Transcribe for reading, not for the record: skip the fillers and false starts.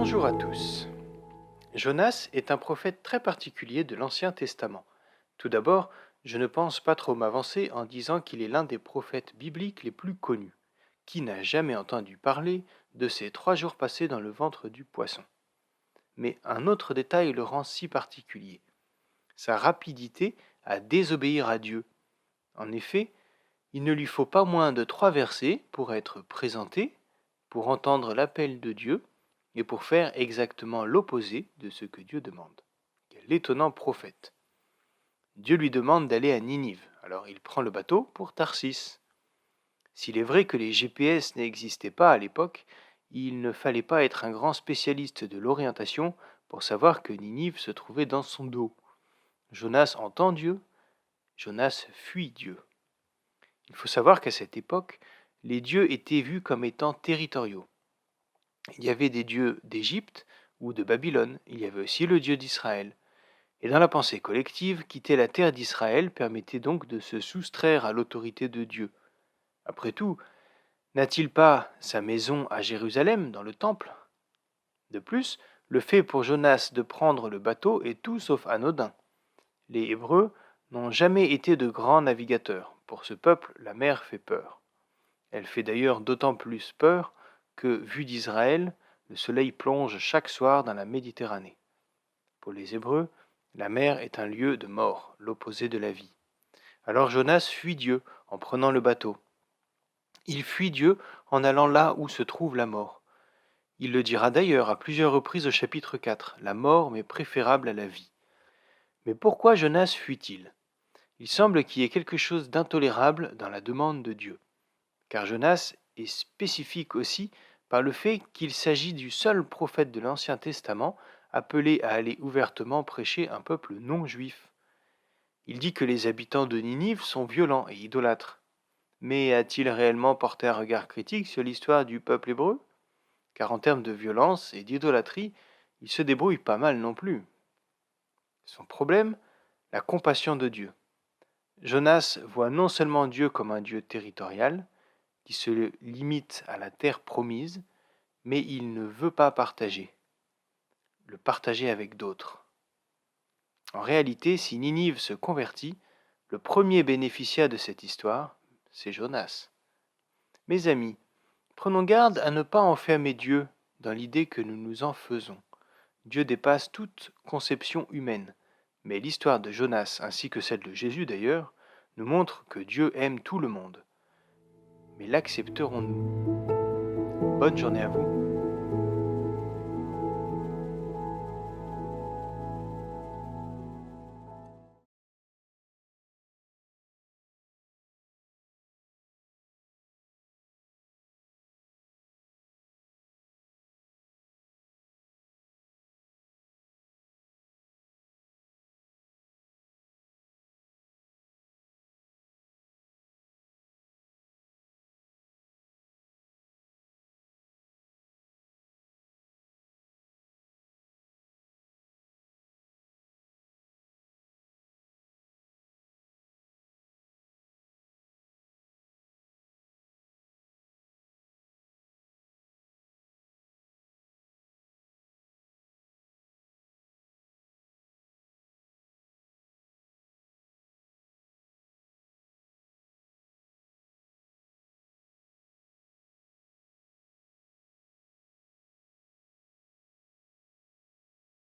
Bonjour à tous. Jonas est un prophète très particulier de l'Ancien Testament. Tout d'abord, je ne pense pas trop m'avancer en disant qu'il est l'un des prophètes bibliques les plus connus. Qui n'a jamais entendu parler de ces 3 jours passés dans le ventre du poisson? Mais un autre détail le rend si particulier, sa rapidité à désobéir à Dieu. En effet, il ne lui faut pas moins de 3 versets pour être présenté, pour entendre l'appel de Dieu et pour faire exactement l'opposé de ce que Dieu demande. Quel étonnant prophète! Dieu lui demande d'aller à Ninive, alors il prend le bateau pour Tarsis. S'il est vrai que les GPS n'existaient pas à l'époque, il ne fallait pas être un grand spécialiste de l'orientation pour savoir que Ninive se trouvait dans son dos. Jonas entend Dieu, Jonas fuit Dieu. Il faut savoir qu'à cette époque, les dieux étaient vus comme étant territoriaux. Il y avait des dieux d'Égypte ou de Babylone, il y avait aussi le Dieu d'Israël. Et dans la pensée collective, quitter la terre d'Israël permettait donc de se soustraire à l'autorité de Dieu. Après tout, n'a-t-il pas sa maison à Jérusalem, dans le temple? De plus, le fait pour Jonas de prendre le bateau est tout sauf anodin. Les Hébreux n'ont jamais été de grands navigateurs. Pour ce peuple, la mer fait peur. Elle fait d'ailleurs d'autant plus peur que, vu d'Israël, le soleil plonge chaque soir dans la Méditerranée. Pour les Hébreux, la mer est un lieu de mort, l'opposé de la vie. Alors Jonas fuit Dieu en prenant le bateau. Il fuit Dieu en allant là où se trouve la mort. Il le dira d'ailleurs à plusieurs reprises au chapitre 4, la mort m'est préférable à la vie. Mais pourquoi Jonas fuit-il? Il semble qu'il y ait quelque chose d'intolérable dans la demande de Dieu. Car Jonas est spécifique aussi par le fait qu'il s'agit du seul prophète de l'Ancien Testament appelé à aller ouvertement prêcher un peuple non juif. Il dit que les habitants de Ninive sont violents et idolâtres. Mais a-t-il réellement porté un regard critique sur l'histoire du peuple hébreu? Car en termes de violence et d'idolâtrie, il se débrouille pas mal non plus. Son problème, la compassion de Dieu. Jonas voit non seulement Dieu comme un Dieu territorial, qui se limite à la terre promise, mais il ne veut pas le partager avec d'autres. En réalité, si Ninive se convertit, le premier bénéficiaire de cette histoire, c'est Jonas. Mes amis, prenons garde à ne pas enfermer Dieu dans l'idée que nous nous en faisons. Dieu dépasse toute conception humaine, mais l'histoire de Jonas ainsi que celle de Jésus d'ailleurs nous montre que Dieu aime tout le monde. Mais l'accepterons-nous? Bonne journée à vous.